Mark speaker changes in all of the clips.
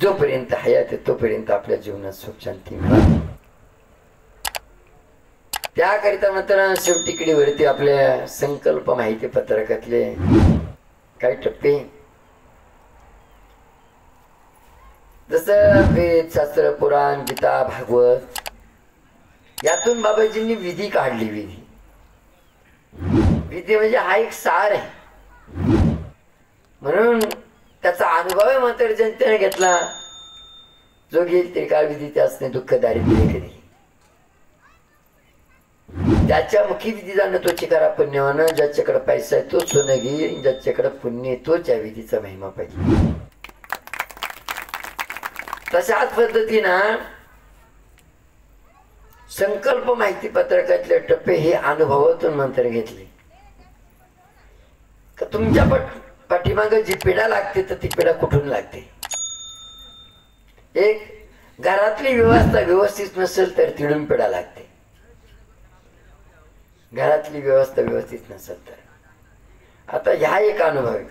Speaker 1: जोपर्यंत हयात आहे तोपर्यंत आपल्या जीवनात सुख शांती मिळाली. त्याकरिता मात्र शेवटीकडीवरती आपल्या संकल्प माहिती पत्रकातले काही टप्पे, जसं वेद शास्त्र पुराण गीता भागवत यातून बाबाजींनी विधी काढली. विधी म्हणजे हा एक सार आहे. म्हणून त्याचा अनुभव मात्र जनतेने घेतला. जो घेईल त्रिकाळ विधी त्याच नाही दुःख दारिद्र्य कधी. त्याच्या मुखी विधी जाणं तोची करा पुण्यवान. ज्याच्याकडे पैसा आहे तो सोनं घेईल, ज्याच्याकडे पुण्य तोच या विधीचा महिमा पाहिजे. तशाच पद्धतीनं संकल्प माहिती पत्रकातले टप्पे हे अनुभवातून मंत्र घेतले. का तुमच्या पाठीमागे जी पिढा लागते तर ती पिढा कुठून लागते. एक घरातली व्यवस्था व्यवस्थित नसेल तर तिडून पिढा लागते. घरातली व्यवस्था व्यवस्थित नसेल तर. आता ह्या एक अनुभव आहे.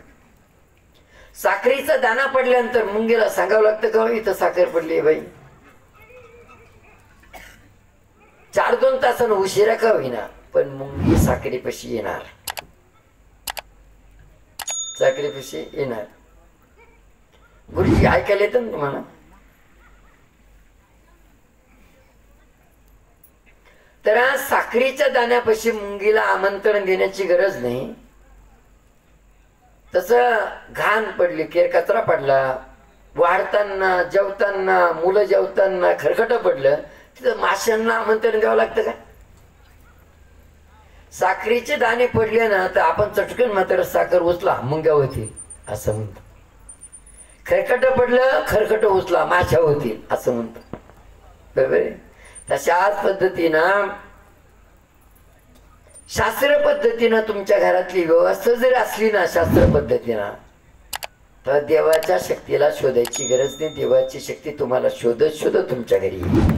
Speaker 1: साखरेचा दाना पडल्यानंतर मुंगीला सांगावं लागतं का इथं साखर पडली बाई. 4-2 तासानं उशिरा का होईना पण मुंगी साखरेपाशी येणार. साखरेपाशी येणार. गुरुजी ऐकायला येतं ना तुम्हाला. तर साखरेच्या दाण्यापाशी मुंगीला आमंत्रण देण्याची गरज नाही. तसं घाण पडली केर कचरा पडला, वाढताना जेवताना मुलं जेवताना खरकट पडलं तिथं माशांना आमंत्रण द्यावं लागतं का. साखरेचे दाणे पडले ना तर आपण चटकन मात्र साखर उचला मुंग्या होतील असं म्हणतो. खरकट पडलं खरकट उचला माशा होतील असं म्हणतो. बरोबर. तशाच पद्धतीनं शास्त्र पद्धतीनं तुमच्या घरातली व्यवस्था जर असली ना शास्त्र पद्धतीनं तर देवाच्या शक्तीला शोधायची गरज नाही. देवाची शक्ती तुम्हाला शोधत शोधत तुमच्या घरी येईल.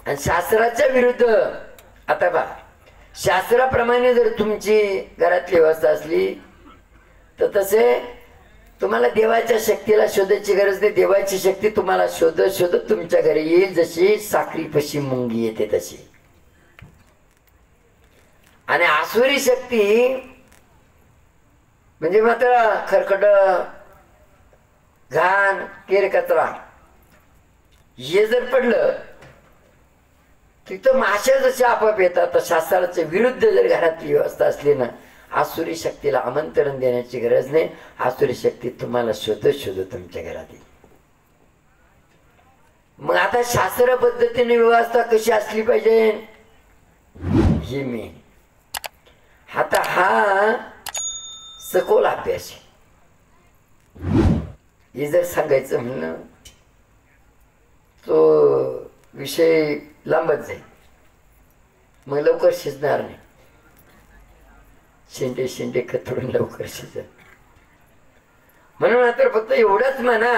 Speaker 1: आणि शास्त्राच्या विरुद्ध आता बा शास्त्राप्रमाणे जर तुमची घरातली व्यवस्था असली तर तसे तुम्हाला देवाच्या शक्तीला शोधायची गरज नाही. देवाची शक्ती तुम्हाला शोधत शोधत तुमच्या घरी येईल. जशी साखरीपाशी मुंगी येते तशी. आणि आसुरी शक्ती म्हणजे मात्र खरकट घाण केर कचरा हे जर पडलं तिथं माशा जसे आपोआप येतात. तर शास्त्राच्या विरुद्ध जर घरातली व्यवस्था असली ना आसुरी शक्तीला आमंत्रण देण्याची गरज नाही. आसुरी शक्ती तुम्हाला शोधत शोधत तुमच्या घरात येईल. मग आता शास्त्र पद्धतीने व्यवस्था कशी असली पाहिजे हे मी आता हा सखोल अभ्यास हे जर सांगायचं म्हणलं तो विषय लांबत जाईल. मग लवकर शिजणार नाही. शेंडे शेंडे कथडून लवकर शिजत. म्हणून आता फक्त एवढंच म्हणा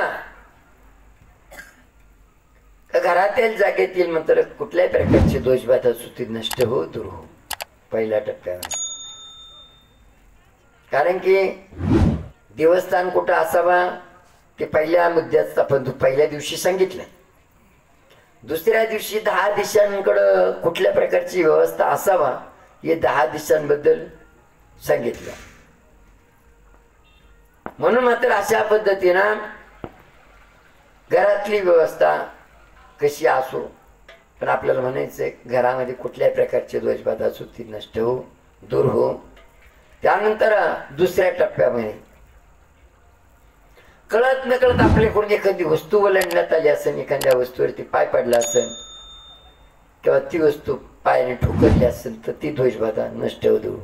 Speaker 1: का घरातील जागेतील मात्र कुठल्याही प्रकारचे दोष बाधा सुती नष्ट हो दूर हो पहिल्या टप्प्यावर. कारण की देवस्थान कुठं असावा ते पहिल्या मुद्द्यात आपण पहिल्या दिवशी सांगितलं. दुसऱ्या दिवशी 10 दिशांकडं कुठल्या प्रकारची व्यवस्था असावा हे 10 दिशांबद्दल सांगितलं. म्हणून मात्र अशा पद्धतीनं घरातली व्यवस्था कशी असो पण आपल्याला म्हणायचंय घरामध्ये कुठल्याही प्रकारचे दोषबाधा सुती नष्ट हो दूर हो. त्यानंतर दुसऱ्या टप्प्यामध्ये कळत नकळत आपल्याकडून एखादी वस्तू ओलांडण्यात आली असेल, एखाद्या वस्तूवरती पाय पडला असेल किंवा ती वस्तू पायाने ठोकरली असेल तर ती दोषबाधा नष्ट होतो.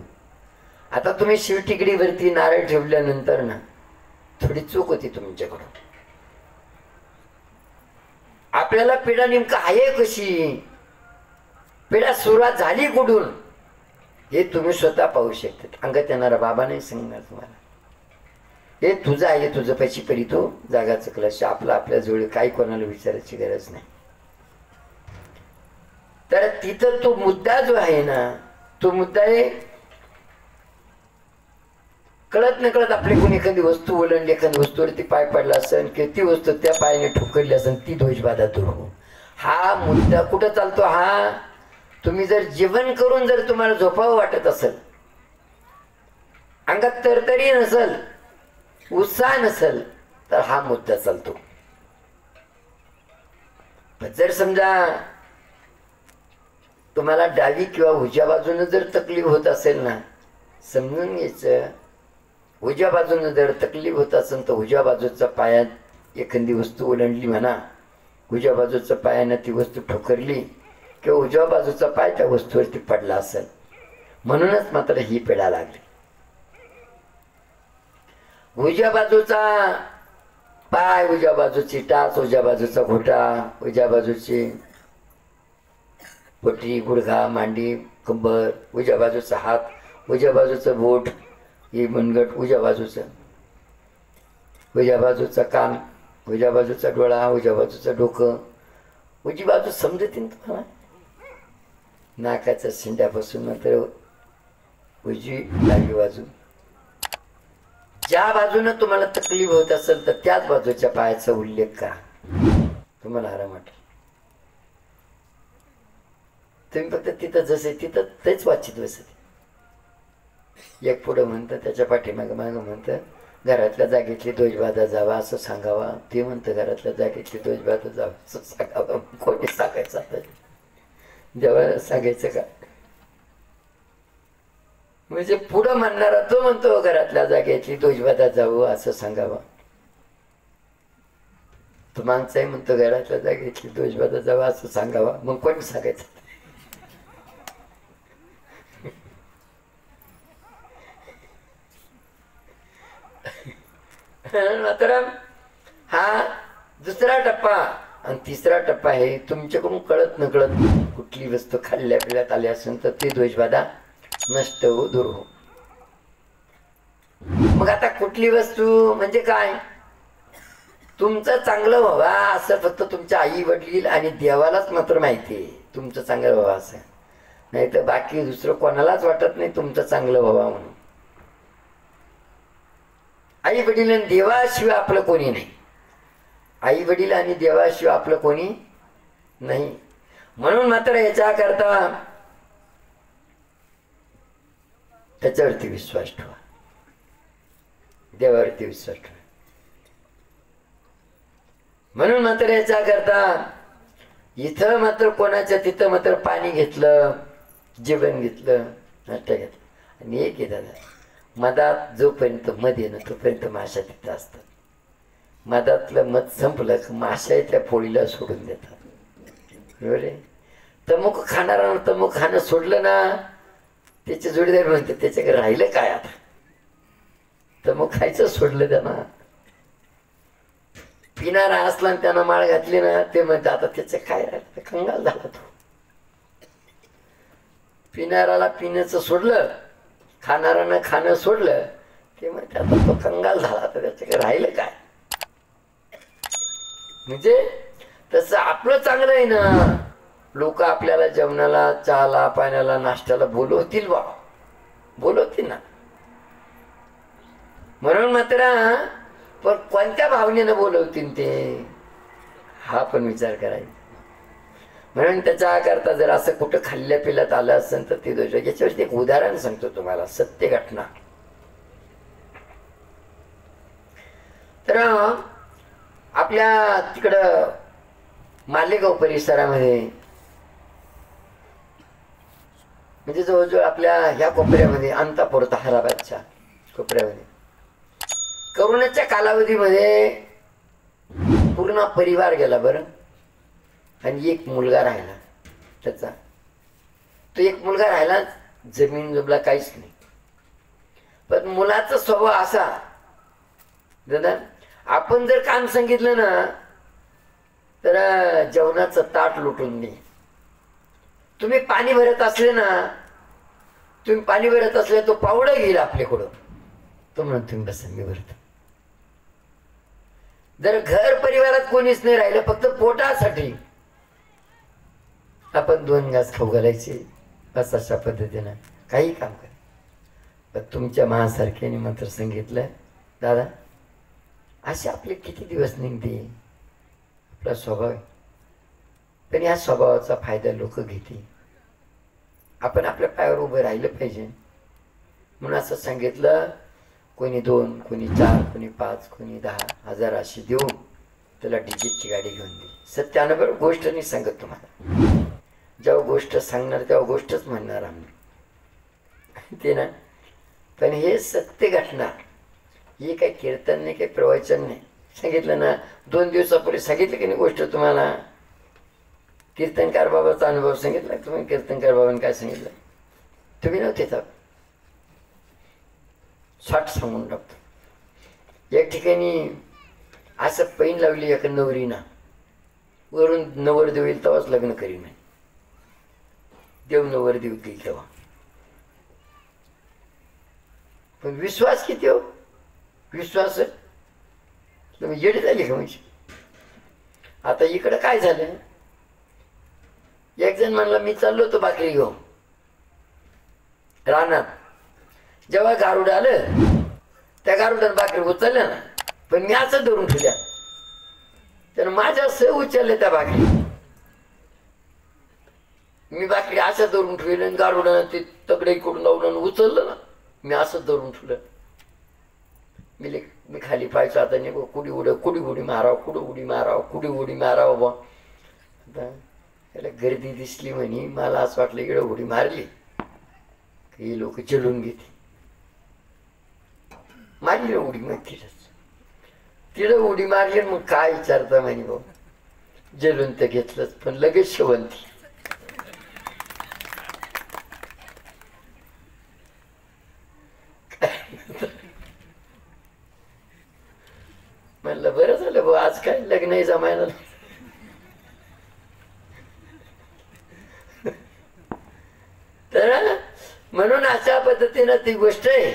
Speaker 1: आता तुम्ही शिवटिकडीवरती नारळ ठेवल्यानंतर ना थोडी चूक होती तुमच्याकडून. आपल्याला पिढा नेमका आहे कशी, पिढा सुरुवात झाली कुठून हे तुम्ही स्वतः पाहू शकता. अंगात येणारा बाबा नाही सांगणार तुम्हाला. हे तुझं आहे, तुझं पैशी परी तो जागा चकलाशी आपला आपल्या जवळ काही कोणाला विचारायची गरज नाही. तर तिथं तो मुद्दा जो आहे ना तो मुद्दा आहे कळत नकळत आपली कोणी एखादी वस्तू ओलांडली, एखादी वस्तूवरती पाय पडला असेल किंवा ती वस्तू त्या पायाने ठोकरली असेल, ती ध्वजबाधा दूर हो. हा मुद्दा कुठं चालतो? हा तुम्ही जर जेवण करून जर तुम्हाला झोपावं वाटत असेल, अंगात तरतरी नसेल, उत्साह नसेल, तर हा मुद्दा चालतो. जर समजा तुम्हाला डावी किंवा उजव्या बाजूने जर तकलीफ होत असेल ना, समजून घ्यायचं, उजव्या बाजूने जर तकलीफ होत असेल तर उजव्या बाजूचा पायात एखादी वस्तू ओलांडली म्हणा, उजव्या बाजूच्या पायानं ती वस्तू ठोकरली किंवा उजव्या बाजूचा पाय त्या वस्तूवरती पडला असेल, म्हणूनच मात्र ही पीडा लागली. उजव्या बाजूचा पाय, उजव्या बाजूची टाच, उजव्या बाजूचा घोटा, उजव्या बाजूची पोटरी, गुडघा, मांडी, कंबर, उजव्या बाजूचा हात, उजव्या बाजूचं बोट, ही मनगट उजव्या बाजूचं, उजव्या बाजूचा कान, उजव्या बाजूचा डोळा, उजव्या बाजूचं डोकं, उजवी बाजू समजते ना तुम्हाला? नाकाच्या शेंड्यापासून मात्र उजवी डावी बाजू. ज्या बाजूने तुम्हाला तकलीफ होत असेल तर त्याच बाजूच्या पायाचा उल्लेख करा, तुम्हाला आराम वाटेल. तुम्ही फक्त तिथं जसे तिथं तेच वाचित बसते. एक पुढं म्हणतं, त्याच्या पाठीमागं मागं म्हणतं घरातल्या जागेतली ध्वजबाधा जावा असं सांगावा, ते म्हणतं घरातल्या जागेतली ध्वजबाधा जावा असं सांगावा. कोणी सांगायचं आता? देवाला सांगायचं का? म्हणजे पुढं म्हणणारा तो म्हणतो घरातल्या जागेतली ध्वजबाधा जावं असं सांगावा. तो माणसाही म्हणतो घरातल्या जागेतली ध्वजबाधा जावं असं सांगावा, मग कोणी सांगायचं? मात्र हा दुसरा टप्पा. आणि तिसरा टप्पा आहे तुमच्याकडून कळत नकळत कुठली वस्तू खाल्ल्या पिल्यात आली असेल तर ती ध्वजबाधा नष्ट हो, दूर हो. मग आता कुठली वस्तू म्हणजे काय? तुमचं चांगलं व्हावा असं फक्त तुमच्या आई वडील आणि देवालाच मात्र माहिती आहे तुमचं चांगलं व्हावं असं, नाही तर बाकी दुसरं कोणालाच वाटत नाही तुमचं चांगलं व्हावा म्हणून. आई वडील आणि देवाशिवाय आपलं कोणी नाही. आई वडील आणि देवाशिवाय आपलं कोणी नाही. म्हणून मात्र याच्या करता त्याच्यावरती विश्वास ठेवा, देवावरती विश्वास ठेवा. म्हणून मात्र याच्या करता इथं मात्र कोणाच्या तिथं मात्र पाणी घेतलं, जेवण घेतलं, नाश्ता घेतला. आणि एक दादा, मधात जोपर्यंत मध येणं तोपर्यंत माशा तिथं असतात. मधातलं मध संपलं की माशा त्या पोळीला सोडून देतात. बरोबर आहे? तमुक खाणारा तमुक खाणं सोडलं ना, त्याचे जोडीदार म्हणते त्याच्याकडे राहिलं काय आता? तमुक खायचं सोडलं त्यांना. पिणारा असला आणि त्यानं माळ घातली ना, ते म्हणते आता त्याचं काय राहिलं? कंगाल झाला तो. पिणाऱ्याला पिण्याचं सोडलं, खाणाऱ्यानं खाणं सोडलं, ते म्हणते आता तो कंगाल झाला, तर त्याच्याकडे राहिलं काय? म्हणजे तसं आपलं चांगलं आहे ना. लोक आपल्याला जेवणाला, चहाला, पाण्याला, नाश्त्याला बोलवतील बा, बोलवतील ना. म्हणून मात्र पण कोणत्या भावनेनं बोलवतील ते, हा पण विचार करायचा. म्हणून त्याच्या करता जर असं कुठं खाल्ल्या पिल्यात आलं असेल तर ते दोष. याच्यावरती एक उदाहरण सांगतो तुम्हाला, सत्य घटना. तर आपल्या तिकडं मालेगाव परिसरामध्ये म्हणजे जवळजवळ आपल्या ह्या कोपऱ्यामध्ये, अंतापूर ताहराबादच्या कोपऱ्यामध्ये करोनाच्या कालावधीमध्ये पूर्ण परिवार गेला बरं. आणि एक मुलगा राहिला. त्याचा तो एक मुलगा राहिला, जमीन जमला काहीच नाही. पण मुलाचा स्वभाव असा, दादा आपण जर काम सांगितलं ना तर जेवणाचं ताट लुटून दे. तुम्ही पाणी भरत असले ना, तुम्ही पाणी भरत असले तो पावडं घेईल आपल्याकडं, तो म्हणून तुम्ही बसा मी भरतो. जर घर परिवारात कोणीच नाही राहिलं, फक्त पोटासाठी आपण 2 घास खाऊ घालायचे, बस अशा पद्धतीनं काही काम कर. पण तुमच्या महासारख्याने मात्र सांगितलं, दादा असे आपले किती दिवस निघतील, आपला स्वभाव आहे, पण या स्वभावाचा फायदा लोक घेतील, आपण आपल्या पायावर उभं राहिलं पाहिजे म्हणून असं सांगितलं. कोणी 2, कोणी 4, कोणी 5, कोणी 10,000 अशी देऊन त्याला डिजेटची गाडी घेऊन दिली. सत्यानं बरोबर गोष्ट नाही सांगत तुम्हाला, जेव्हा गोष्ट सांगणार तेव्हा गोष्टच म्हणणार आम्ही ते ना. पण हे सत्य घटना, हे काही कीर्तन नाही, काही प्रवचन नाही. सांगितलं ना 2 दिवसापूर्वी सांगितलं की नाही गोष्ट तुम्हाला, कीर्तनकार बाबाचा अनुभव सांगितला. तुम्ही कीर्तनकार बाबांनी काय सांगितलं, तुम्ही नव्हते तर शॉर्ट सांगून टाकतो. एक ठिकाणी असं पैन लावली एका नवरीना, वरून नवरदेव येईल तेव्हाच लग्न करीन, देव नवरदेव देईल तेव्हा. पण विश्वास किती हो, विश्वास तुम्ही येडे झाली का म्हणजे. आता इकडं काय झालं, एक जण म्हणला मी चाललो होतो भाकरी घेऊन रानात, जेव्हा गारुड आलं त्या गारुडानं भाकरी उचलल्या ना, पण मी असं धरून ठेवल्या, त्यानं माझ्या सह उचलले त्या भाकरी. मी भाकरी असं धरून ठेवली आणि गारुडानं ते तगडे इकडून लावून उचललं ना, मी असं धरून ठेवलं. मी खाली पाहायचो, आता नाही कुडी उडी मारावं, कुडी उडी मारावं बा. त्याला गर्दी दिसली म्हणे, मला असं वाटलं इकडं उडी मारली ही लोक चिडून घेते, मारली उडी. मग तिला उडी मारली, मग काय विचारता म्हणे भाऊ, जलून तर घेतलंच पण लगेच शेवंती. म्हणलं बरं झालं भाऊ, आज काय लग्नही जमायला. तर म्हणून अशा पद्धतीनं ती गोष्ट आहे,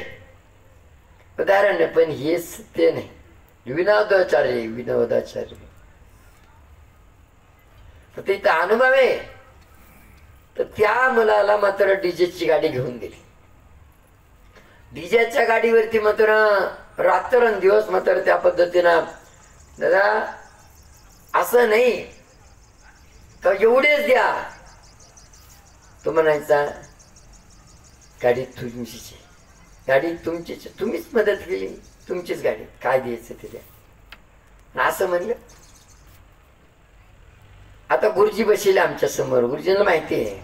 Speaker 1: उदाहरण आहे. पण हे सत्य नाही. विनोदाचार्य तिथं अनुभव आहे. तर त्या मुलाला मात्र डीजेची गाडी घेऊन दिली. डीजेच्या गाडीवरती मात्र रात्रंदिवस मात्र त्या पद्धतीनं, दादा असं नाही तर एवढेच द्या, तो म्हणायचा गाडी तुमचीच, गाडी तुमचीच, तुम्हीच मदत केली, तुमचीच गाडी, काय द्यायचं ते द्या असं म्हणलं. आता गुरुजी बसले आमच्या समोर, गुरुजींना माहिती आहे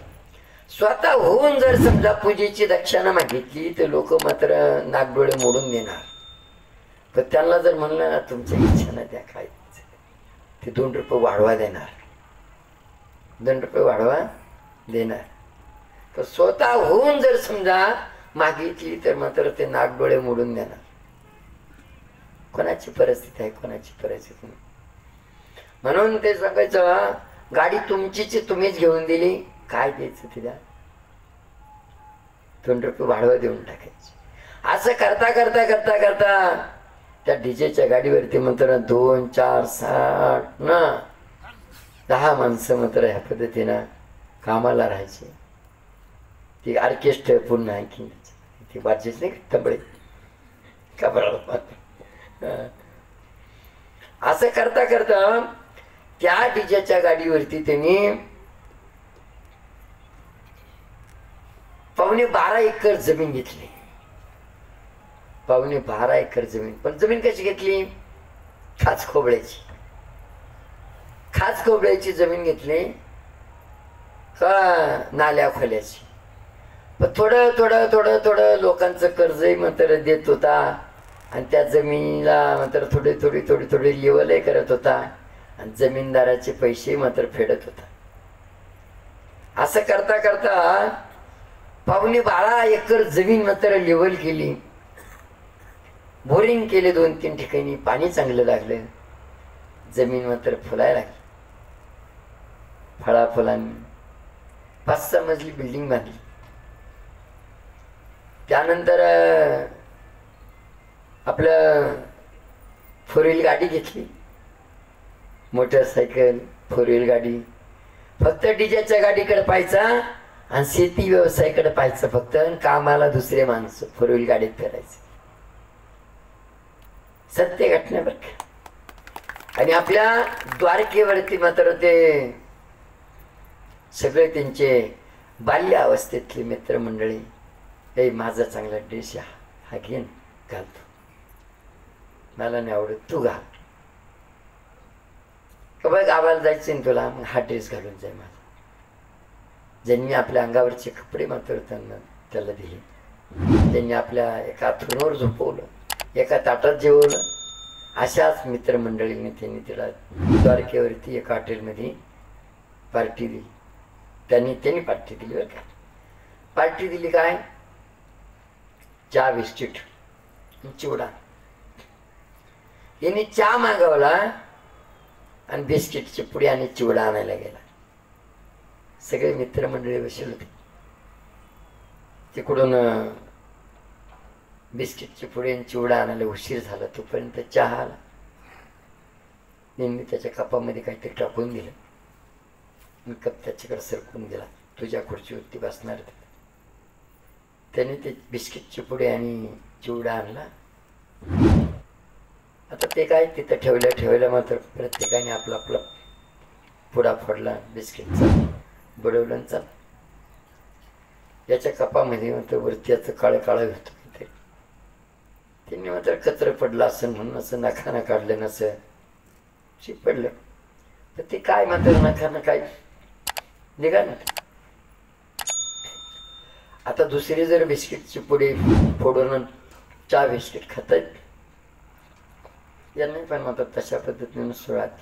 Speaker 1: स्वतः होऊन जर समजा पूजेची दक्षिणा मागितली तर लोक मात्र नागडोळे मोडून देणार. पण त्यांना जर म्हणलं ना तुमच्या इच्छा द्या, काय ते 2 रुपये वाढवा देणार, 2 रुपये वाढवा देणार. तर स्वतः होऊन जर समजा मागितली तर मात्र ते नागडोळे मोडून देणार. कोणाची परिस्थिती आहे, कोणाची परिस्थिती नाही. म्हणून ते सांगायचं गाडी तुमचीची, तुम्हीच घेऊन दिली, काय द्यायचं तिला, 2 रुपये वाढवा देऊन टाकायचे. असं करता करता करता करता त्या डीजेच्या गाडीवरती मात्र 2, 4, 6 ना 10 माणसं मात्र ह्या पद्धतीनं कामाला राहायचे. ती ऑर्केस्ट्रा पुन्हा आणखी ती वाजच नाही तबळे का. असं करता करता त्या डीजेच्या गाडीवरती त्यांनी 12.5 एकर जमीन घेतली. 12.5 एकर जमीन. पण जमीन कशी घेतली, खाच खोबळ्याची जमीन घेतली का नाल्या खोल्याची. पण थोडं थोडं थोडं थोडं लोकांचं कर्जही मात्र देत होता आणि त्या जमिनीला मात्र थोडी थोडी थोडी थोडी लेवलही करत होता आणि जमीनदाराचे पैसे मात्र फेडत होता. असं करता करता 12.5 एकर जमीन मात्र लेवल केली. बोरिंग केले 2-3 ठिकाणी, पाणी चांगलं लागलं, जमीन मात्र फुलायला लागली. फळाफुलांनी 5-6 मजली बिल्डिंग बांधली. त्यानंतर आपलं 4 व्हील गाडी घेतली, मोटरसायकल 4 व्हील गाडी. फक्त डीजेच्या गाडीकडे पाहायचा आणि शेती व्यवसायाकडे पाहायचं फक्त, आणि कामाला दुसरे माणसं 4 व्हील गाडीत फिरायचं. सत्य घटना बरं का. आणि आपल्या द्वारकेवरती मात्र ते सगळे त्यांचे बाल्य अवस्थेतले मित्रमंडळी, हे माझा चांगला ड्रेस हा घेन घालतो, मला नाही आवडत, तू घाल. बघ गावाला जायचं ना तुला, मग हा ड्रेस घालून जाय माझा. ज्यांनी आपल्या अंगावरचे कपडे मात्र त्याला दिले, त्यांनी आपल्या एका थुनावर झोपवलं, एका ताटात जेवलं, अशाच मित्रमंडळीने त्यांनी तिला द्वारकेवरती एका हॉटेलमध्ये पार्टी दिली. त्यांनी पार्टी दिली बरं का. पार्टी दिली काय, चहा, बिस्किट, चिवडा. यांनी चहा मागवला आणि बिस्किटची पुडी आणि चिवडा आणायला गेला. सगळे मित्रमंडळी बसले होते. तिकडून बिस्किटची पुडी आणि चिवडा आणायला उशीर झाला, तोपर्यंत चहा आला. यांनी त्याच्या कपामध्ये काहीतरी टाकून दिलं, मी कप त्याच्याकडे सरकून दिला, तुझ्या खुर्चीवरती बसणार. त्याने ते बिस्किटची पुडी आणि चिवडा आणला. आता ते काय तिथं ठेवलं मात्र प्रत्येकाने आपला आपला पुडा फोडला, बिस्किटचा बुडवलं आणि चाल. याच्या कपामध्ये मात्र वरती याचं काळं काळं होतं. त्यांनी मात्र कचरं पडलं असं म्हणून असं नखानं काढलं नसं शिपडलं, तर ते काय मात्र नखानं काय निघा ना. आता दुसरी जर बिस्किटची पुडी फोडून चहा बिस्किट खातायत, यांनी पण मात्र तशा पद्धतीने सुरुवात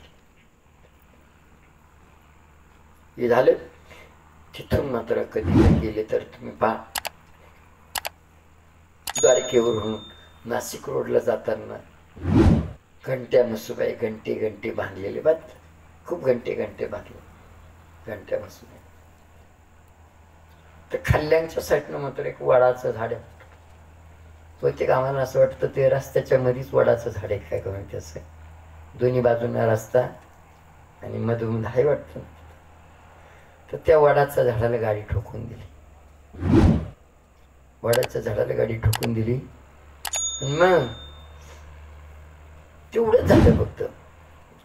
Speaker 1: हे झालं. तिथून मात्र कधी गेले तर तुम्ही पहा, द्वारकेवरून नाशिक रोडला जाताना घंट्या मसुबाई घंटे बांधलेले, खूप घंटे बांधले, घंट्या मसुबाई. तर खाल्ल्यांच्या साईडनं मात्र एक वडाचं झाड आहे. बहुतेक आम्हाला असं वाटतं ते रस्त्याच्या मध्येच वडाचं झाड आहे काय करून, त्याचं दोन्ही बाजूंना रस्ता आणि मधून आहे वाटतं. तर त्या वडाच्या झाडाला गाडी ठोकून दिली, वडाच्या झाडाला गाडी ठोकून दिली. मग तेवढंच झालं फक्त.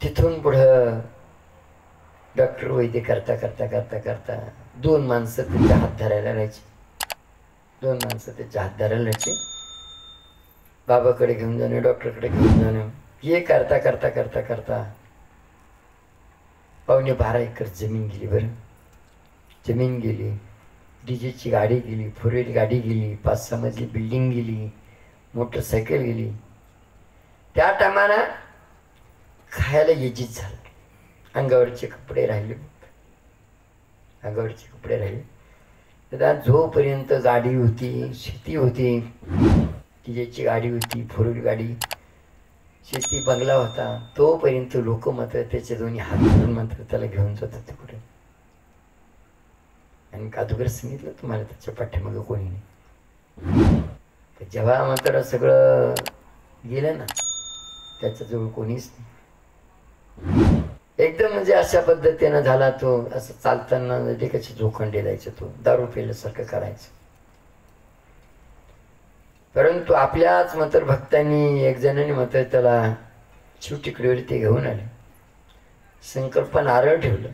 Speaker 1: तिथून पुढं डॉक्टर वैद्य करता करता करता करता 2 माणसं त्याच्या हात धरायला राहायची, 2 माणसं त्याच्या हात धरायला राहायची. बाबाकडे घेऊन जाणं, डॉक्टरकडे घेऊन जाणं, हे करता करता करता करता 12.5 एकर जमीन गेली. बरं, जमीन गेली, डीजेची गाडी गेली, 4 व्हील गाडी गेली, 5-6 मजली बिल्डिंग गेली, मोटरसायकल गेली. त्या टायमाला खायला येजीत झालं. अंगावरचे कपडे राहिले, अंगावरचे कपडे राहिले. तर जोपर्यंत गाडी होती, शेती होती, डीजेची गाडी होती, 4 व्हील गाडी, शेती, बंगला होता, तोपर्यंत लोक मात्र त्याचे दोन्ही हात धरून मात्र त्याला घेऊन जात होते पुढे. आणि अगोदर सांगितलं तुम्हाला त्याच्या पाठीमागं कोणी नाही. तर जेव्हा मात्र सगळं गेलं ना, त्याच्याजवळ कोणीच नाही. एकदम म्हणजे अशा पद्धतीनं झाला तो. असं चालताना ते कशी जोखंडे द्यायचं, तो दारू पिल्यासारखं करायचं. परंतु आपल्याच मात्र भक्तांनी एक जणांनी मात्र त्याला शिवटिकडीवर ते घेऊन आले. संकल्प नारळ ठेवलं,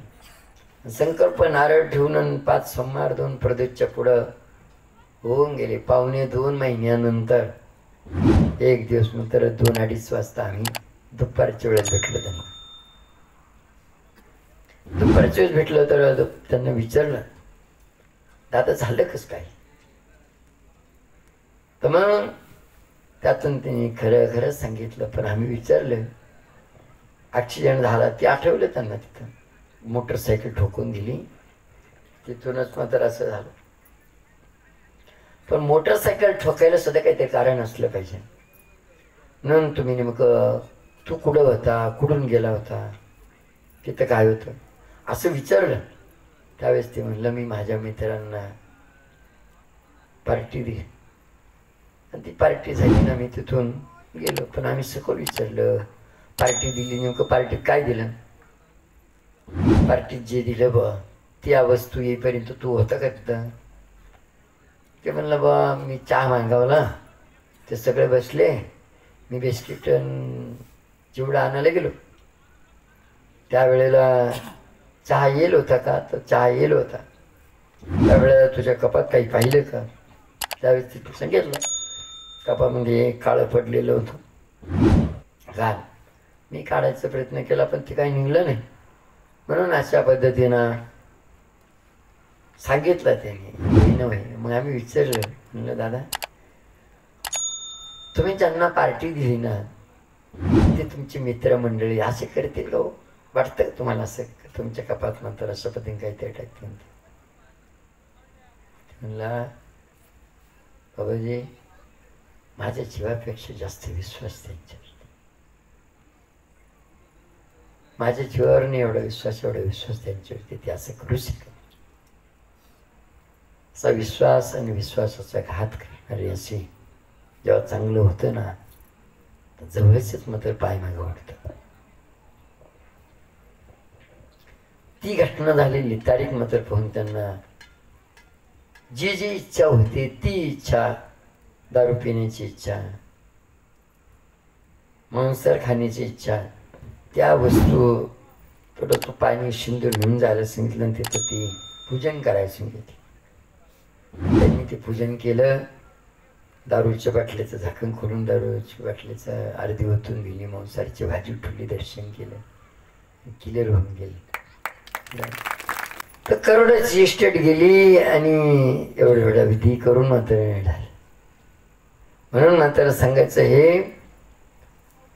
Speaker 1: संकल्प नारळ ठेवून 5 सोमवार 2 प्रदोषच्या पुढं होऊन गेले. 2.25 महिन्यानंतर एक दिवस नंतर 2-2:30 वाजता आम्ही दुपारच्या वेळेस भेटलो त्यांना. दुपारच्या वेळेस भेटलं तर त्यांना विचारलं, दादा झालं कसं काय? तर मग त्यातून त्यांनी खरं खरं सांगितलं. पण आम्ही विचारलं ॲक्सिडेंट झाला ते आठवलं त्यांना. तिथं मोटरसायकल ठोकून दिली, तिथूनच मात्र असं झालं. पण मोटरसायकल ठोकायला सुद्धा काहीतरी कारण असलं पाहिजे. म्हणून तुम्ही नेमकं तू कुठं होता, कुठून गेला होता, तिथं काय होतं असं विचारलं. त्यावेळेस ते म्हणलं मी माझ्या मित्रांना पार्टी दिली आणि ती पार्टी झाली ना, मी तिथून गेलो. पण आम्ही सखोल विचारलं पार्टी दिली, नेमकं पार्टीत काय दिलं? पार्टीत जे दिलं बा त्या वस्तू येईपर्यंत तू होता का तिथं? ते म्हणलं बा मी चहा मागवला, ते सगळे बसले, मी बिस्किट चिवडा आणायला गेलो. त्यावेळेला चहा येईल होता का? तर चहा येईल होता. त्यावेळेला तुझ्या कपात काही पाहिलं का? त्यावेळेस तू सांगितलं कपामध्ये काळं पडलेलं होतं घाल. मी काढायचा प्रयत्न केला पण ते काही निघलं नाही. म्हणून अशा पद्धतीनं सांगितलं त्याने नव्हे. मग आम्ही विचारलं, म्हणलं दादा तुम्ही ज्यांना पार्टी दिली ना ते तुमची मित्रमंडळी असे करतील का? वाटतं का तुम्हाला असं तुमच्या कपात नंतर अशा पद्धतीने काहीतरी टाकतील? म्हणला बाबाजी माझ्या जीवापेक्षा जास्त विश्वास त्यांच्यावर, माझ्या जीवावर नाही एवढा विश्वास त्यांच्यावरती, ते असं करू शकत. असा विश्वास आणि विश्वासाचा घात करणारे असे जेव्हा चांगलं होतं ना तर जवळचेच मात्र पाय मागं वाटतं. ती घटना झालेली तारीख मात्र पाहून त्यांना जी जी इच्छा होती ती इच्छा, दारू पिण्याची इच्छा, मांसाहार खाण्याची इच्छा, त्या वस्तू थोडं पाणी सिंदूर घेऊन जायला सांगितलं आणि तिथं ती पूजन करायला सांगितलं. त्यांनी ते पूजन केलं. दारूच्या बाटलीचं झाकण खोलून दारूच्या बाटलीचं अर्धी ओतून दिली, मांसाहारची भाजी ठेवली, दर्शन केलं, क्लिअर होऊन गेली. तर करोडाची इस्टेट गेली आणि एवढ्या विधी करून मात्र मिळाल. म्हणून मात्र सांगायचं हे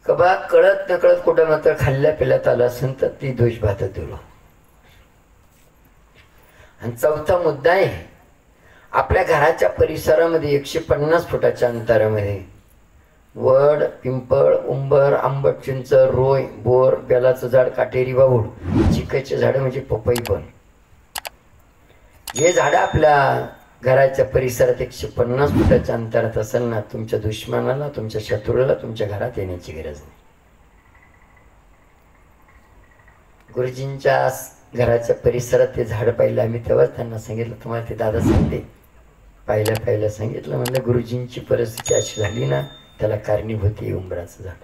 Speaker 1: कबा कळत नकळत कुठं मात्र खाल्ल्या पिल्यात आलं असेल तर ती दोष भात दिलो. आणि चौथा मुद्दा आहे, आपल्या घराच्या परिसरामध्ये 150 फुटाच्या अंतरामध्ये वड, पिंपळ, उंबर, आंबट, चिंच, रोय, बोर, बेलाचं झाड, काटेरी बाबूड, चिकाचे झाड म्हणजे पपई पण, हे झाड आपल्या घराच्या परिसरात 150 फुटाच्या अंतरात असेल ना, तुमच्या दुश्मनाला, तुमच्या शत्रूला तुमच्या घरात येण्याची गरज नाही. गुरुजींच्या घराच्या परिसरात ते झाड पाहिलं आम्ही, तेव्हाच त्यांना सांगितलं, तुम्हाला ते दादा सांगते पाहिलं सांगितलं. म्हणलं गुरुजींची परिस्थिती अशी झाली ना त्याला कारणीभूत आहे उंबराचं झाड,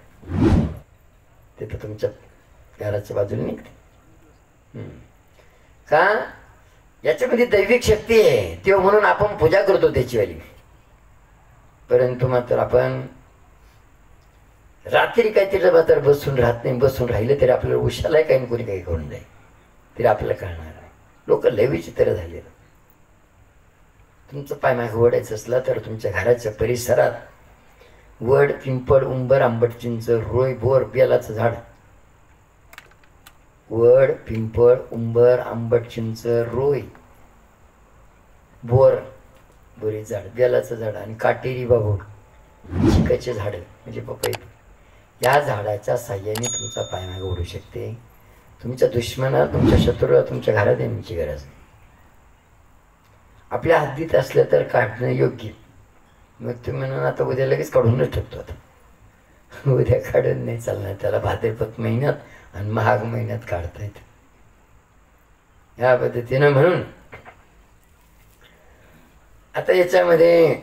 Speaker 1: ते तर तुमच्या घराच्या बाजूला निघते का? याच्यामध्ये दैविक शक्ती आहे ते, म्हणून आपण पूजा करतो त्याची वाली. परंतु मात्र आपण रात्री काहीतरी मात्र बसून राहत नाही. बसून राहिलं तरी आपल्याला उशाला काही कोणी काही करून जाईल तरी आपल्याला कळणार नाही. लोक लय विचित्र झाले. तुमचं पाय मागे ओढायचं असलं तर तुमच्या घराच्या परिसरात वड, पिंपळ, उंबर, आंबट, चिंच, रोय, बोर, बेलाचं झाड, वड, पिंपळ, उंबर, आंबट, चिंच, रोय, बोर, बोरी झाड, बेलाचं झाड आणि काटेरी बाबूड, चिकाचे झाड म्हणजे पपई, या झाडाच्या साह्याने तुमचा पाय मागे ओढू शकते. तुमच्या दुश्मनाला, तुमच्या शत्रूला तुमच्या घरात येण्याची गरज नाही. आपल्या हद्दीत असलं तर काढणं योग्य. मग तुम्ही म्हणून आता उद्या लगेच काढूनच ठेवतो. आता उद्या काढून नाही चालणार, त्याला भाद्रपद महिन्यात आणि महाग महिन्यात काढता येत. या पद्धतीनं म्हणून आता याच्यामध्ये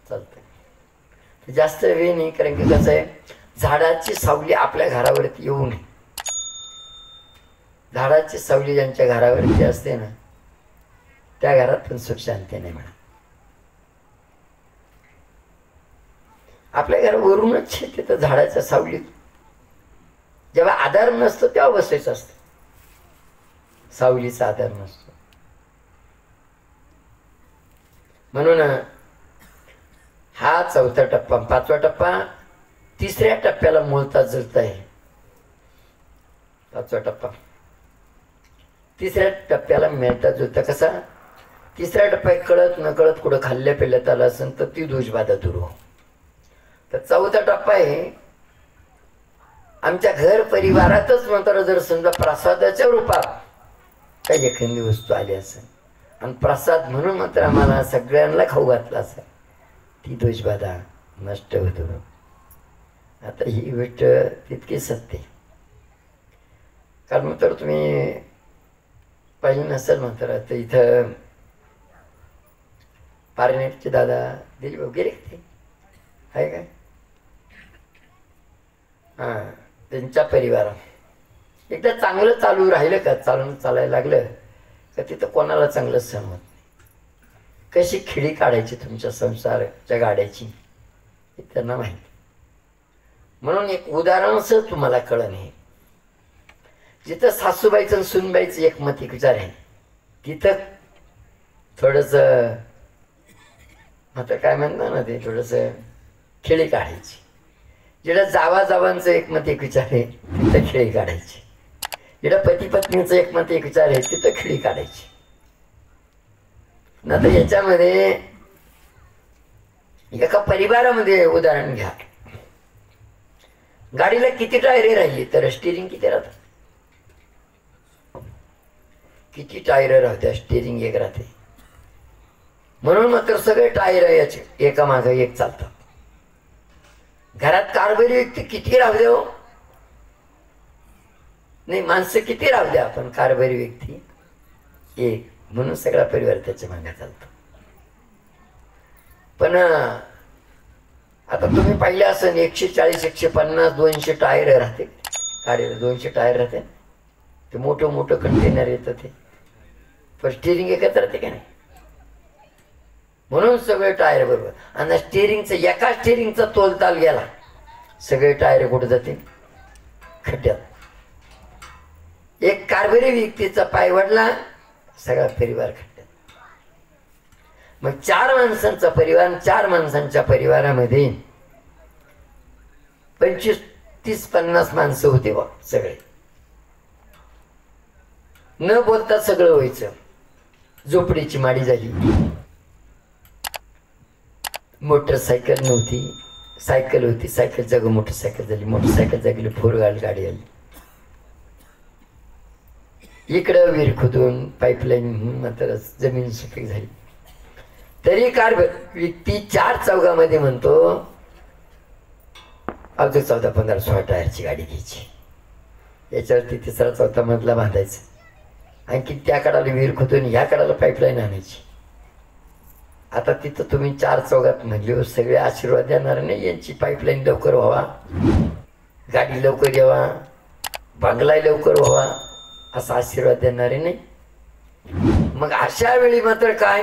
Speaker 1: चालतंय जास्त वेळ नाही, कारण की कसं आहे झाडाची सावली आपल्या घरावरती येऊ नये. झाडाची सावली ज्यांच्या घरावरती असते ना त्या घरात पण सुख शांती नाही म्हणा. आपल्या घरावरूनच तिथं झाडाच्या सावलीत जेव्हा आधार नसतो तेव्हा बसायचं असतं. सावलीचा आधार नसतो. म्हणून हा चौथा टप्पा. पाचवा टप्पा तिसऱ्या टप्प्याला मोलता जुळता आहे. पाचवा टप्पा तिसऱ्या टप्प्याला मिळता जुळता कसा? तिसऱ्या टप्प्यात कळत न कळत कुठं खाल्ल्या पिल्ल्यात आलं असेल तर ती दोषबाधा दूर हो. तर चौथा टप्पा आहे आमच्या घर परिवारातच मात्र जर समजा प्रसादाच्या रूपात काही एखादी वस्तू आली असेल आणि प्रसाद म्हणून मात्र आम्हाला सगळ्यांना खाऊ घातला असेल, ती दोषबाधा नष्ट होतो. आता ही गोष्ट तितकी सत्य, कारण मग तर तुम्ही पाहिलं नसेल म्हणतात आता इथं पारनेरचे दादा दिलीप वगैरे ते आहे काय, हां, त्यांच्या परिवारात एकदा चांगलं चालू राहिलं का, चालायला लागलं का तिथं कोणाला चांगलं सहन होत नाही. कशी खिळी काढायची तुमच्या संसाराच्या गाड्याची हे त्यांना माहिती. म्हणून एक उदाहरणच तुम्हाला कळलं नाही. जिथं सासूबाईचं आणि सुनबाईचं एकमतिक विचार आहे तिथं थोडंसं आता काय म्हणतात ना ते थोडंसं खिळी काढायची. जिथं जावांचं एकमतिक विचार आहे तिथं खिळी काढायची. जिथं पती पत्नीचं एकमतिक विचार आहे तिथं खिळी काढायची. ना तर याच्यामध्ये एका परिवारामध्ये उदाहरण घ्या. गाडीला किती टायरे राहिली तर स्टिअरिंग किती राहतं, किती टायर राहत्या स्टिअरिंग एक राहते. म्हणून मात्र सगळे टायर याचे एका मागं एक चालतात. घरात कारभारी व्यक्ती किती राहू द्या, हो नाही माणसं किती राहू द्या, पण कारभारी व्यक्ती एक, म्हणून सगळा परिवार त्याच्या मागे चालतो. पण आता तुम्ही पाहिलं असं 140 150 200 टायर राहते गाडीला, 200 टायर राहते. ते मोठं मोठं कंटेनर येतं ते, पण स्टिअरिंग एकच राहते का नाही. म्हणून सगळे टायर बरोबर. आणि स्टिअरिंगचं एका स्टिअरिंगचा तोलताल गेला सगळे टायर कुठे जाते, खड्ड्यात. एक कारभारी व्यक्तीचा पाय वडला सगळा परिवार खड्ड्यात. मग 4 माणसांचा परिवार, 4 माणसांच्या परिवारामध्ये 25 30 50 माणसं होते बा. सगळे न बोलता सगळं व्हायचं. झोपडीची माडी झाली, मोटरसायकल नव्हती, सायकल होती, सायकल जागा मोटरसायकल झाली, मोटरसायकल जागेली 4 व्हीलर गाडी आली. इकडं विहीर खोदून पाईपलाईन मात्र जमीन सुपीक झाली. तरी कार व्यक्ती 4 चौघामध्ये म्हणतो अगदी 14 15 16 टायरची गाडी घ्यायची. याच्यावरती 3रा 4था मजला बांधायचा. आणखी त्या कडाला विहीर खोदून ह्या कडाला पाईपलाईन आणायची. आता तिथं तुम्ही 4 चौघात म्हणले सगळे आशीर्वाद देणार नाही, यांची पाईपलाईन लवकर व्हावा, गाडी लवकर यावा, बांगला लवकर व्हावा, असा आशीर्वाद देणारे नाही. मग अशा वेळी मात्र काय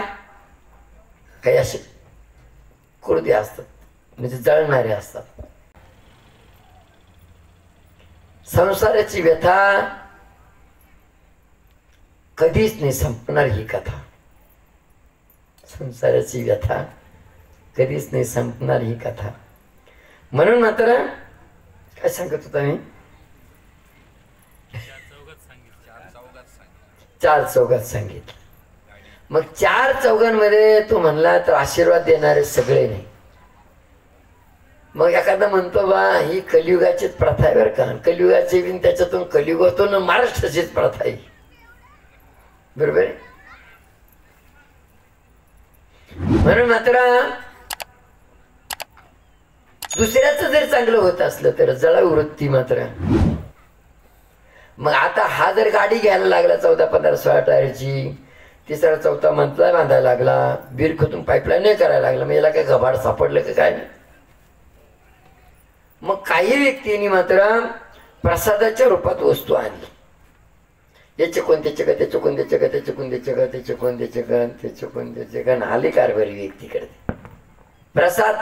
Speaker 1: काही असे कुर्दे असतात, म्हणजे जळणारे असतात. संसाराची व्यथा कधीच नाही संपणार ही कथा. संसाराची व्यथा कधीच नाही संपणार ही कथा. म्हणून मात्र काय सांगत होता मी, 4 चौघात सांगितलं. मग 4 चौघांमध्ये तो म्हणला तर आशीर्वाद देणारे सगळे नाही. मग एखादा म्हणतो बा ही कलियुगाचीच प्रथा आहे बरं का, कलियुगाची बिन त्याच्यातून कलियुगातून महाराष्ट्राचीच प्रथा आहे, बरोबर आहे. म्हणून मात्र दुसऱ्याचं जर चांगलं होत असलं तर जळावी वृत्ती मात्र. मग आता हा जर गाडी घ्यायला लागला 14 15 16 टायरची, 3रा 4था मजला बांधायला लागला, बीर खोदून पाईपलाईन नाही करायला लागला, मग याला काय घबाड सापडलं का काय नाही. मग काही व्यक्तींनी मात्र प्रसादाच्या रूपात वस्तू आणली. याचे कोण त्याचे का, त्याचे कोण त्याचे का, त्याचे कोण त्याचे का, त्याचे कोण त्याचे का, त्याचे कोण त्याचे का, आले कारभारी व्यक्तीकडे प्रसाद.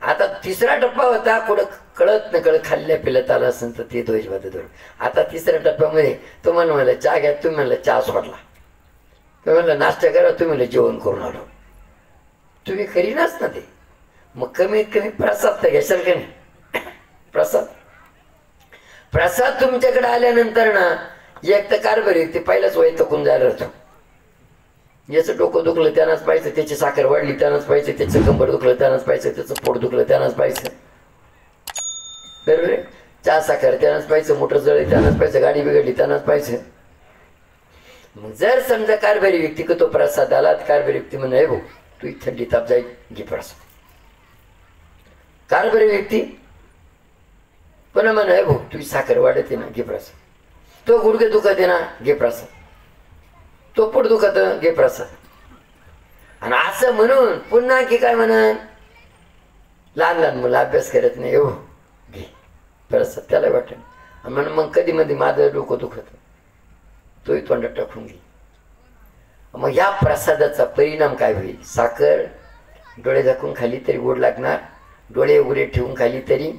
Speaker 1: आता 3रा टप्पा होता, कुठं कळत न कळत खाल्ल्या पिल्यात आला असेल तर ते ध्वजबाद धरून. आता 3ऱ्या टप्प्यामध्ये तुम्हाला म्हणलं चहा घ्या, तुम्ही म्हणलं चहा सोडला, तुम्ही म्हणलं नाश्ता करा, तुम्ही म्हणलं जेवण करून आलो. तुम्ही करीनाच ना ते. मग कमीत कमी प्रसाद तर घ्याल का नाही. प्रसाद प्रसाद तुमच्याकडे आल्यानंतर ना एक तर कारभारी ते पहिलाच वैतकून जायला होतो. याचं डोकं दुखलं त्यानंच पाहिजे, त्याची साखर वाढली त्यानंच पाहिजे, त्याचं कंबर दुखलं त्यानंच पाहिजे, त्याचं पोट दुखलं त्यानंच पाहिजे, बरोबर आहे. चहा साखर त्यानंच पाहिजे, मोटर जळली त्यानंच पाहिजे, गाडी बिघडली त्यानंच पाहिजे. मग जर समजा कारभारी व्यक्ती का तो प्रसाद आला, कारभारी व्यक्ती म्हणे भाऊ तू थंडी ताप जाईल घे प्रसाद. कारभारी व्यक्ती पुन्हा म्हणा भाऊ तुझी साखर वाढते ना घे प्रसाद, तो गुडघे दुखत आहे ना घे प्रसाद, तो पोट दुखत घे प्रसाद. आणि असं म्हणून पुन्हा की काय म्हणा लहान लहान मुलं अभ्यास करत नाही हो घे प्रसाद, त्याला वाटेल. म्हणून मग कधी मध्ये माझं डोकं दुखत तोही तोंडात टाकून घे. मग या प्रसादाचा परिणाम काय होईल? साखर डोळे झाकून खाली तरी गोड लागणार, डोळे उघडे ठेवून खाली तरी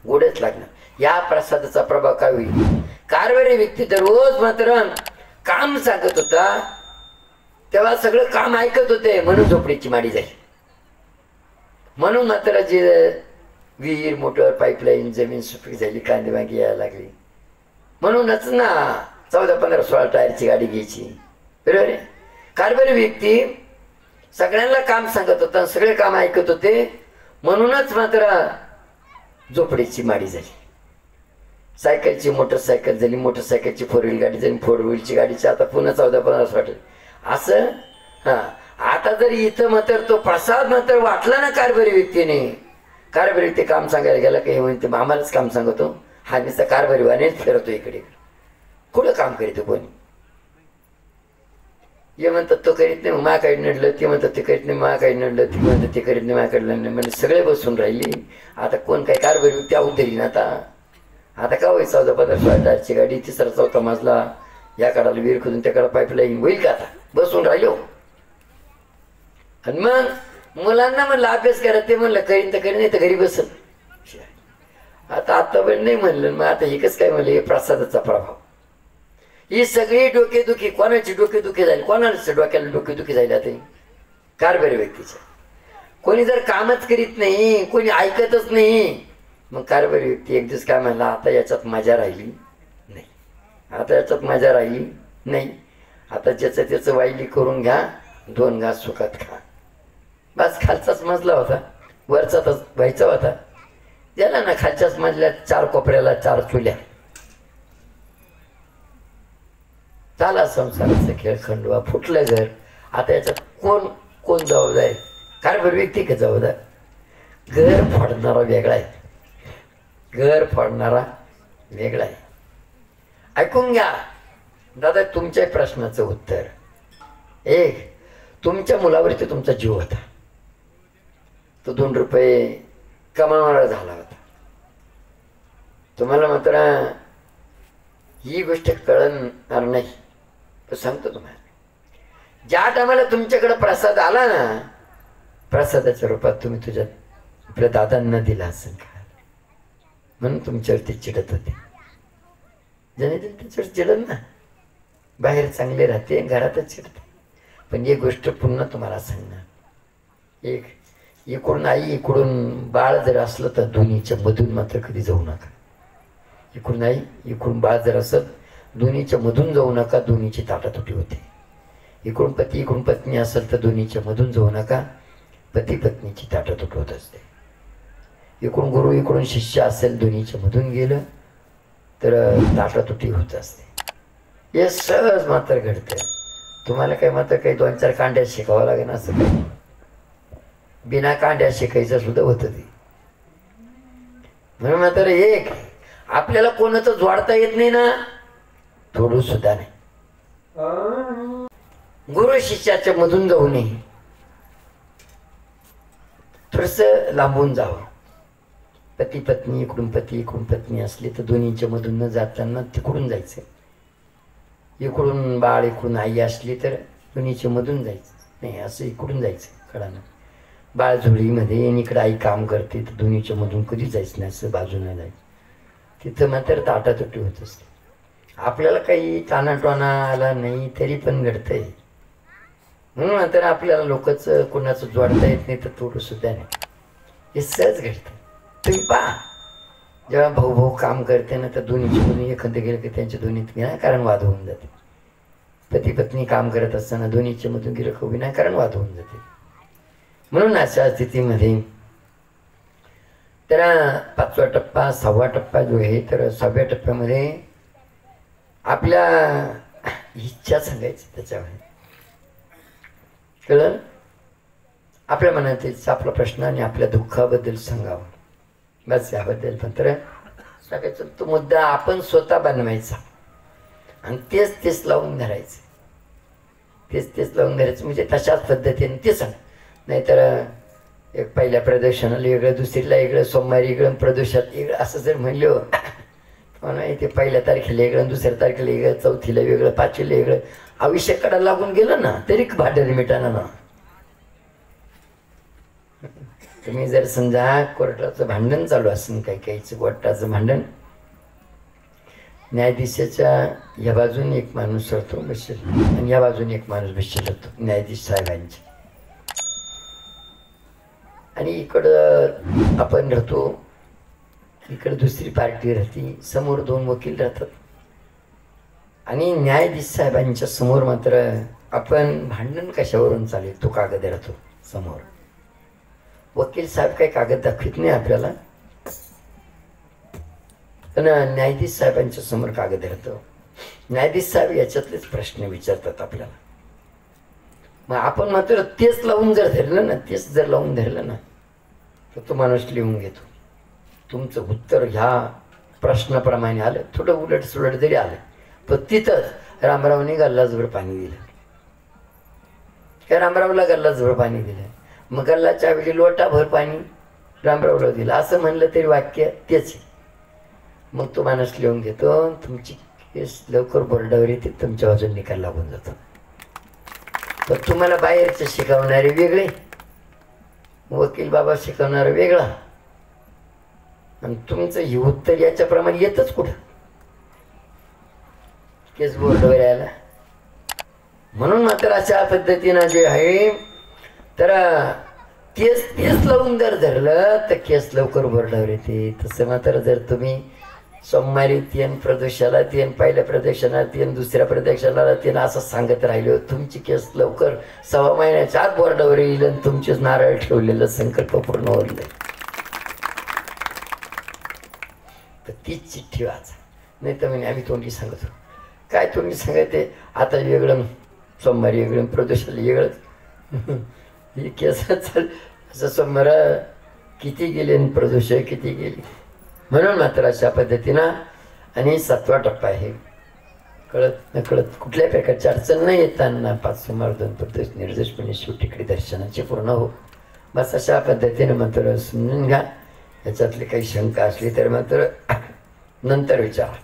Speaker 1: गोडच लागणार. या प्रसादाचा प्रभाव काय होईल? कारभारी व्यक्ती दररोज मात्र काम सांगत होता तेव्हा सगळं काम ऐकत होते म्हणून झोपडीची माडी झाली. म्हणून मात्र जे विहीर मोटर पाईपलाईन जमीन सुपीक झाली, कांदे वांगी यायला लागली. म्हणूनच ना 14, 15, 16 टायरची गाडी घ्यायची. बरोबर आहे. कारभारी व्यक्ती सगळ्यांना काम सांगत होता, सगळे काम ऐकत होते म्हणूनच मात्र झोपडीची माडी झाली. सायकलची मोटरसायकल झाली, मोटरसायकलची 4 व्हील गाडी झाली, 4 व्हीलची गाडीची आता पुन्हा 14, 15 वाटेल असं. आता जरी इथं मात्र तो प्रसाद मात्र वाटला ना कारभारी व्यक्तीने, कारभारी व्यक्ती काम सांगायला गेला काही म्हणते आम्हालाच काम सांगतो, हा नुसता कारभारी वाणीच फिरतो इकडे, कुठं काम करीतो कोणी. हे म्हणतात तो करीत नाही मा काही नडलं, ते म्हणतात ते करीत नाही मा काही नडलं, ते म्हणतात ते करीत नाही मा कडलं नाही. म्हणजे सगळे बसून राहिली. आता कोण काही कारभारी व्यक्ती अवतरी ना आता का होईल 14, 15 टायरची गाडी, 3रा 4था मजला, या काढाला विहीर खोदून त्या काढा पाईपलाईन होईल का? आता बसून राहिलो. आणि मग मुलांना म्हणलं अभ्यास करा, ते म्हणलं करीन तर करीन नाही तर घरी बसल. आता वेळ नाही म्हणलं. मग आता हे कसं काय म्हणलं? हे प्रसादाचा प्रभाव. ही सगळी डोकेदुखी कोणाची डोकेदुखी झाली? कोणाच्या डोक्याला डोकेदुखी झाली? आता कारभारी व्यक्तीच्या. कोणी जर कामच करीत नाही, कोणी ऐकतच नाही, मग कारभारी व्यक्ती एक दिवस काय म्हणला आता याच्यात मजा राहिली नाही, आता याच्यात मजा राहिली नाही, आता ज्याचं त्याचं वाईली करून घ्या, 2 घास सुखात खा. बस खालचाच मजला होता, वरचा तर व्हायचा होता. त्याला ना खालच्याच मजल्या 4 कोपऱ्याला 4 चुल्या. झाला संसाराचा खेळ खंडवा, फुटलं घर. आता याच्यात कोण जबाबदार? कारभारी व्यक्ती का जबाबदार? घर फोडणारा वेगळा आहे, घर फोडणारा वेगळा आहे. ऐकून घ्या दादा तुमच्या प्रश्नाचं उत्तर. एक, तुमच्या मुलावरती तुमचा जीव होता, तो 2 रुपये कमावणारा झाला होता. तुम्हाला मात्र ही गोष्ट कळणार नाही, पण सांगतो तुम्हाला. ज्या टायमाला तुमच्याकडे प्रसाद आला ना, प्रसादाच्या रूपात तुम्ही तुझ्या आपल्या दादांना दिला असेल का, म्हणून तुमच्यावरती चिडत होते. ज्याने तुमच्यावर चिडत ना, बाहेर चांगले राहते घरातच चिडते. पण एक गोष्ट पुन्हा तुम्हाला सांगणार, एक इकडून आई इकडून बाळ जर असलं तर दोन्हीच्या मधून मात्र कधी जाऊ नका. इकडून आई इकडून बाळ जर असत, दोन्हीच्या मधून जाऊ नका, दोन्हीची ताटातुटी होते. इकडून पती इकडून पत्नी असेल तर दोन्हीच्या मधून जाऊ नका, पती पत्नीची ताटातुट होत असते. इकडून गुरु इकडून शिष्य असेल, दोन्हीच्या मधून गेलं तर ताटातुटी होत असते. हे सहज मात्र घडतं. तुम्हाला काय मात्र काही 2-4 कांड्या शिकावं लागेल असं काही, बिना कांड्या शिकायचं सुद्धा होतं ते. म्हणून मात्र एक, आपल्याला कोणाचं जोडता येत नाही ना, थोडं सुद्धा नाही. गुरु शिष्याच्या मधून जाऊ नये, थोडस लांबून जावं. पती पत्नी इकडून पती इकडून पत्नी असली तर दोन्हीच्या मधून न जाताना तिकडून जायचं. इकडून बाळ इकडून आई असली तर दोन्हीच्या मधून जायचं नाही, असं इकडून जायचं कडानं. बाळ झोळीमध्ये आणि इकडे आई काम करते तर दोन्हीच्या मधून कधी जायचं नाही, असं बाजूने जायचं. तिथं मात्र ताटातुटी होत असते. आपल्याला काही तानाटोना आला नाही तरी पण घडतंय. म्हणून मात्र आपल्याला लोकच कोणाचं जोडता येत नाही तर थोडं सुद्धा नाही, हे सहज घडतं. तुम्ही पहा, जेव्हा भाऊ भाऊ काम करते ना तर दोन्ही एखादं गेलं की त्यांच्या दोन्हीत विनाकारण वाद होऊन जाते. पती पत्नी काम करत असताना दोन्हीच्या मधून गेलं की विनाकारण वाद होऊन जाते. म्हणून अशा स्थितीमध्ये तर 5वा टप्पा 6वा टप्पा जो आहे, तर 6व्या टप्प्यामध्ये आपल्या इच्छा सांगायची. त्याच्यामध्ये कळलं, आपल्या मनातील आपला प्रश्न आणि आपल्या दुःखाबद्दल सांगावं, बस याबद्दल. पण तर सांगायचं तो मुद्दा आपण स्वतः बनवायचा आणि तेच लावून धरायचं, तेच लावून धरायचं. म्हणजे तशाच पद्धतीने ते सांग. नाहीतर एक पहिल्या प्रदर्शनाला वेगळं, दुसरीला वेगळं, सोमवारी वेगळं, प्रदोषात वेगळं असं जर म्हणलं नाही ते पहिल्या तारखेला वेगळं, दुसऱ्या तारखेला वेगळं, चौथीला वेगळं, पाचवीला वेगळं, आयुष्याकडे लागून गेलं ना तरी भांडण मिटाना ना. तुम्ही जर समजा कोर्टाचं भांडण चालू असेल, काही काहीचं कोर्टाचं भांडण, न्यायाधीशाच्या या बाजूने एक माणूस राहतो बसेल आणि या बाजूने एक माणूस बसेल राहतो न्यायाधीश साहेबांचे, आणि इकडं आपण राहतो, इकडे दुसरी पार्टी राहते, समोर दोन वकील राहतात. आणि न्यायाधीश साहेबांच्या समोर मात्र आपण भांडण कशावरून चालेल तो कागद राहतो समोर. वकील साहेब काही कागद दाखवित नाही आपल्याला, पण न्यायाधीश साहेबांच्या समोर कागद राहतो. न्यायाधीश साहेब याच्यातलेच प्रश्न विचारतात आपल्याला. मग आपण मात्र तेच लावून जर धरलं ना, तेच जर लावून धरलं ना, तर तो माणूस लिहून घेतो. तुमचं उत्तर ह्या प्रश्नाप्रमाणे आलं, थोडं उलट सुलट जरी आलं, पण तिथंच रामरावने गल्लाजभर पाणी दिलं. काय रामरावला गल्लाजभर पाणी दिलं, मग गल्लाच्या वेळी लोटाभर पाणी रामरावला दिलं, असं म्हणलं तरी वाक्य तेच आहे. मग तो माणूस लिहून घेतो, तुमची केस लवकर बोर्डावर येते, तुमच्या बाजून निकाल लागून जातो. पण तुम्हाला बाहेरचे शिकवणारे वेगळे, वकील बाबा शिकवणारा वेगळा, आणि तुमचं हे उत्तर याच्याप्रमाणे येतच कुठं केस बोर्डावर यायला. म्हणून मात्र अशा पद्धतीनं जे आहे तर तेच लावून जर धरलं तर केस लवकर बोर्डावर येते. तसं मात्र जर तुम्ही सोमवारी तीन प्रदोषाला तीन, पहिल्या प्रदक्षिणाला तीन, दुसऱ्या प्रदक्षिणाला तीन असं सांगत राहिलो, तुमची केस लवकर 6 महिन्याच्या आत बोर्डावर येईल आणि तुमचेच नारळ ठेवलेलं संकल्प पूर्ण होईल. तर तीच चिठ्ठी वाचा. नाही तर म्हणजे आम्ही तोंडी सांगतो, काय तोंडी सांगायचे आता वेगळं, सोमवारी वेगळं, प्रदोषाला वेगळंच. ही केस चाल असं सोमवार किती गेले आणि प्रदोष किती गेली. म्हणून मात्र अशा पद्धतीनं. आणि 7वा टप्पा आहे, कळत नकळत कुठल्या प्रकारची अडचण नाही येताना 5 सोमवार 2 प्रदोष निर्दोषपणे शेवटीकडे दर्शनाची पूर्ण हो. बस अशा पद्धतीनं मात्र समजून घ्या. याच्यातली काही शंका असली तर मात्र नंतर विचारा.